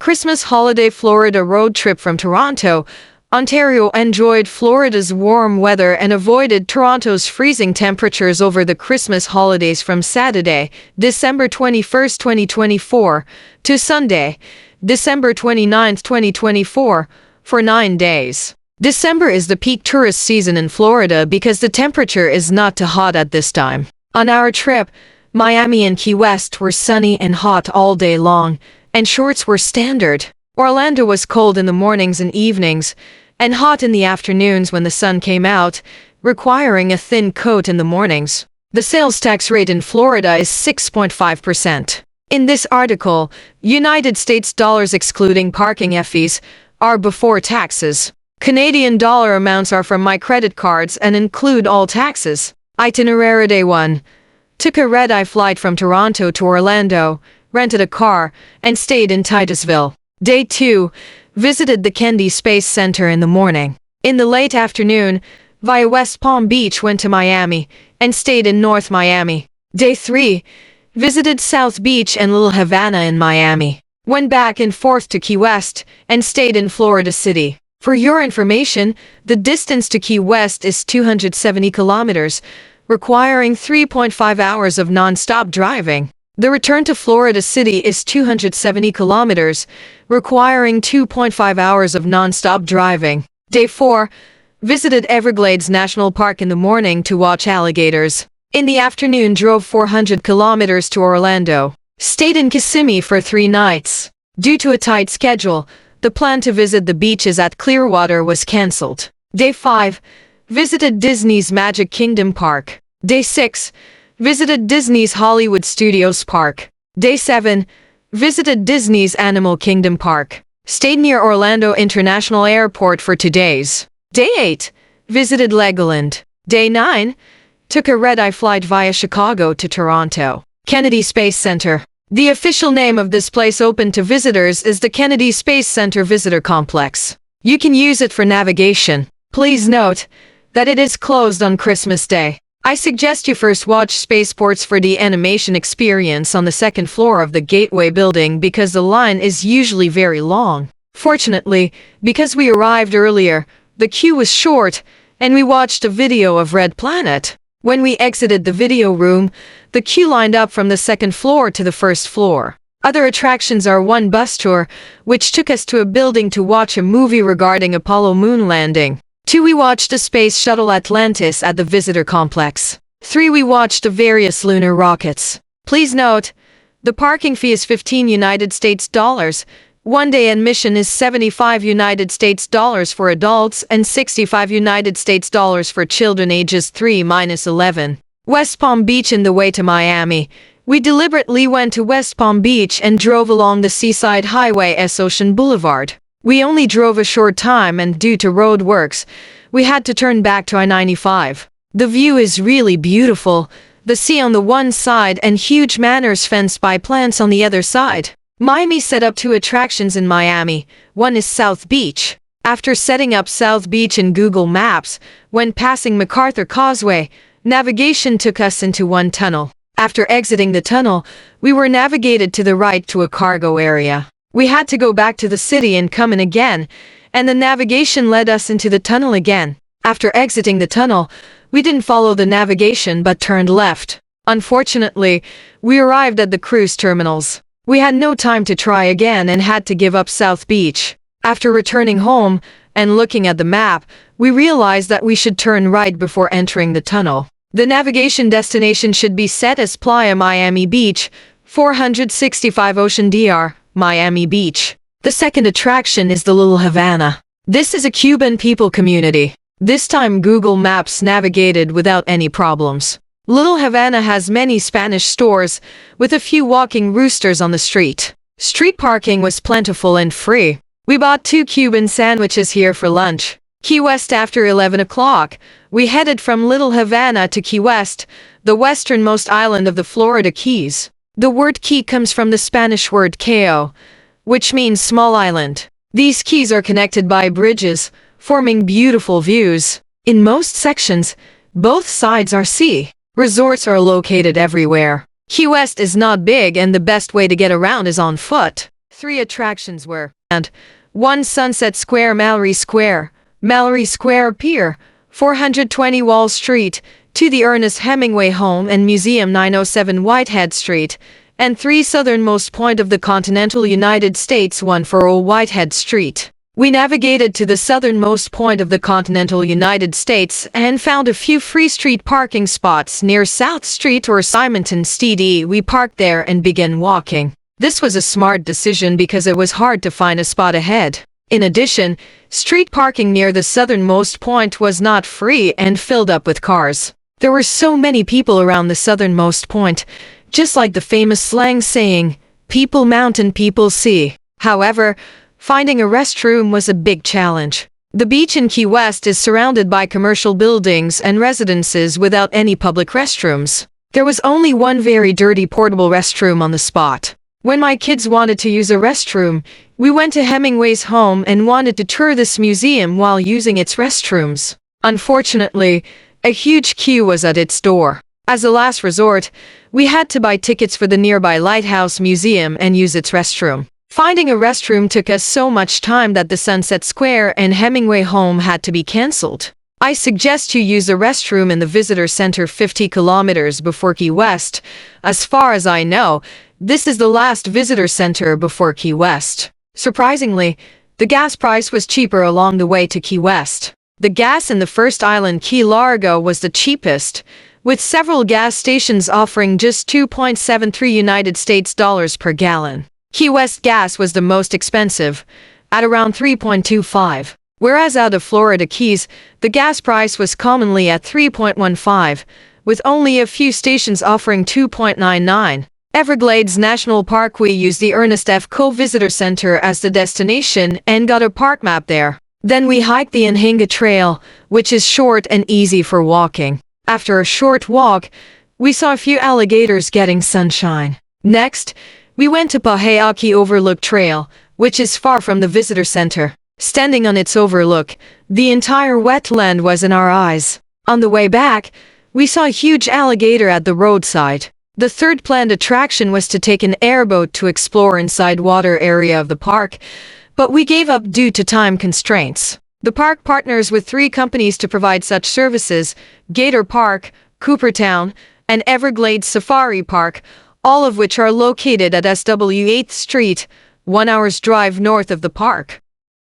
Christmas holiday Florida road trip from Toronto. Ontario enjoyed Florida's warm weather and avoided Toronto's freezing temperatures over the Christmas holidays from Saturday, December 21, 2024, to Sunday, December 29, 2024, for 9 days. December is the peak tourist season in Florida because the temperature is not too hot at this time. On our trip, Miami and Key West were sunny and hot all day long, and shorts were standard. Orlando was cold in the mornings and evenings, and hot in the afternoons when the sun came out, requiring a thin coat in the mornings. The sales tax rate in Florida is 6.5%. In this article, United States dollars excluding parking fees are before taxes. Canadian dollar amounts are from my credit cards and include all taxes. Itinerary Day 1. Took a red-eye flight from Toronto to Orlando, rented a car, and stayed in Titusville. Day 2. Visited the Kennedy Space Center in the morning. In the late afternoon, via West Palm Beach went to Miami, and stayed in North Miami. Day 3. Visited South Beach and Little Havana in Miami. Went back and forth to Key West, and stayed in Florida City. For your information, the distance to Key West is 270 kilometers, requiring 3.5 hours of non-stop driving. The return to Florida City is 270 kilometers, requiring 2.5 hours of non-stop driving. Day 4. Visited Everglades National Park in the morning to watch alligators. In the afternoon drove 400 kilometers to Orlando. Stayed in Kissimmee for 3 nights. Due to a tight schedule, the plan to visit the beaches at Clearwater was cancelled. Day 5. Visited Disney's Magic Kingdom Park. Day 6. Visited Disney's Hollywood Studios Park. Day 7. Visited Disney's Animal Kingdom Park. Stayed near Orlando International Airport for 2 days. Day 8. Visited Legoland. Day 9. Took a red-eye flight via Chicago to Toronto. Kennedy Space Center. The official name of this place open to visitors is the Kennedy Space Center Visitor Complex. You can use it for navigation. Please note that it is closed on Christmas Day. I suggest you first watch Spaceports for the animation experience on the second floor of the Gateway building because the line is usually very long. Fortunately, because we arrived earlier, the queue was short, and we watched a video of Red Planet. When we exited the video room, the queue lined up from the second floor to the first floor. Other attractions are 1 bus tour, which took us to a building to watch a movie regarding Apollo moon landing. 2. We watched a space shuttle Atlantis at the visitor complex. 3. We watched the various lunar rockets. Please note, the parking fee is 15 United States dollars. 1-day admission is 75 United States dollars for adults and 65 United States dollars for children ages 3-11. West Palm Beach. In the way to Miami, we deliberately went to West Palm Beach and drove along the Seaside Highway as Ocean Boulevard. We only drove a short time and due to road works, we had to turn back to I-95. The view is really beautiful, the sea on the one side and huge manors fenced by plants on the other side. Miami set up 2 attractions in Miami. 1 is South Beach. After setting up South Beach in Google Maps, when passing MacArthur Causeway, navigation took us into 1 tunnel. After exiting the tunnel, we were navigated to the right to a cargo area. We had to go back to the city and come in again, and the navigation led us into the tunnel again. After exiting the tunnel, we didn't follow the navigation but turned left. Unfortunately, we arrived at the cruise terminals. We had no time to try again and had to give up South Beach. After returning home and looking at the map, we realized that we should turn right before entering the tunnel. The navigation destination should be set as Playa Miami Beach, 465 Ocean Dr. Miami Beach. The second attraction is the Little Havana. This is a Cuban people community. This time Google Maps navigated without any problems. Little Havana has many Spanish stores, with a few walking roosters on the street. Street parking was plentiful and free. We bought 2 Cuban sandwiches here for lunch. Key West. After 11 o'clock, we headed from Little Havana to Key West, the westernmost island of the Florida Keys. The word key comes from the Spanish word cayo, which means small island. These keys are connected by bridges, forming beautiful views. In most sections, both sides are sea. Resorts are located everywhere. Key West is not big and the best way to get around is on foot. Three attractions were, and 1. Sunset Square, Mallory Square Pier, 420 Wall Street, 2. The Ernest Hemingway Home and Museum, 907 Whitehead Street, and 3. Southernmost point of the continental United States, 140 Whitehead Street. We navigated to the southernmost point of the continental United States and found a few free street parking spots near South Street or Simonton Steedy. We parked there and began walking. This was a smart decision because it was hard to find a spot ahead. In addition, street parking near the southernmost point was not free and filled up with cars. There were so many people around the southernmost point, just like the famous slang saying, "People mountain, people sea." However, finding a restroom was a big challenge. The beach in Key West is surrounded by commercial buildings and residences without any public restrooms. There was only one very dirty portable restroom on the spot. When my kids wanted to use a restroom, we went to Hemingway's home and wanted to tour this museum while using its restrooms. Unfortunately, a huge queue was at its door. As a last resort, we had to buy tickets for the nearby Lighthouse Museum and use its restroom. Finding a restroom took us so much time that the Sunset Square and Hemingway home had to be cancelled. I suggest you use the restroom in the visitor center 50 kilometers before Key West. As far as I know, this is the last visitor center before Key West. Surprisingly, the gas price was cheaper along the way to Key West. The gas in the first island, Key Largo, was the cheapest, with several gas stations offering just 2.73 United States dollars per gallon. Key West gas was the most expensive, at around 3.25, whereas out of Florida Keys, the gas price was commonly at 3.15, with only a few stations offering 2.99. Everglades National Park. We used the Ernest F. Coe Visitor Center as the destination and got a park map there. Then we hiked the Anhinga Trail, which is short and easy for walking. After a short walk, we saw a few alligators getting sunshine. Next, we went to Paheaki Overlook Trail, which is far from the visitor center. Standing on its overlook, the entire wetland was in our eyes. On the way back, we saw a huge alligator at the roadside. The third planned attraction was to take an airboat to explore inside water area of the park, but we gave up due to time constraints. The park partners with 3 companies to provide such services: Gator Park, Coopertown, and Everglades Safari Park, all of which are located at SW 8th Street, 1 hour's drive north of the park.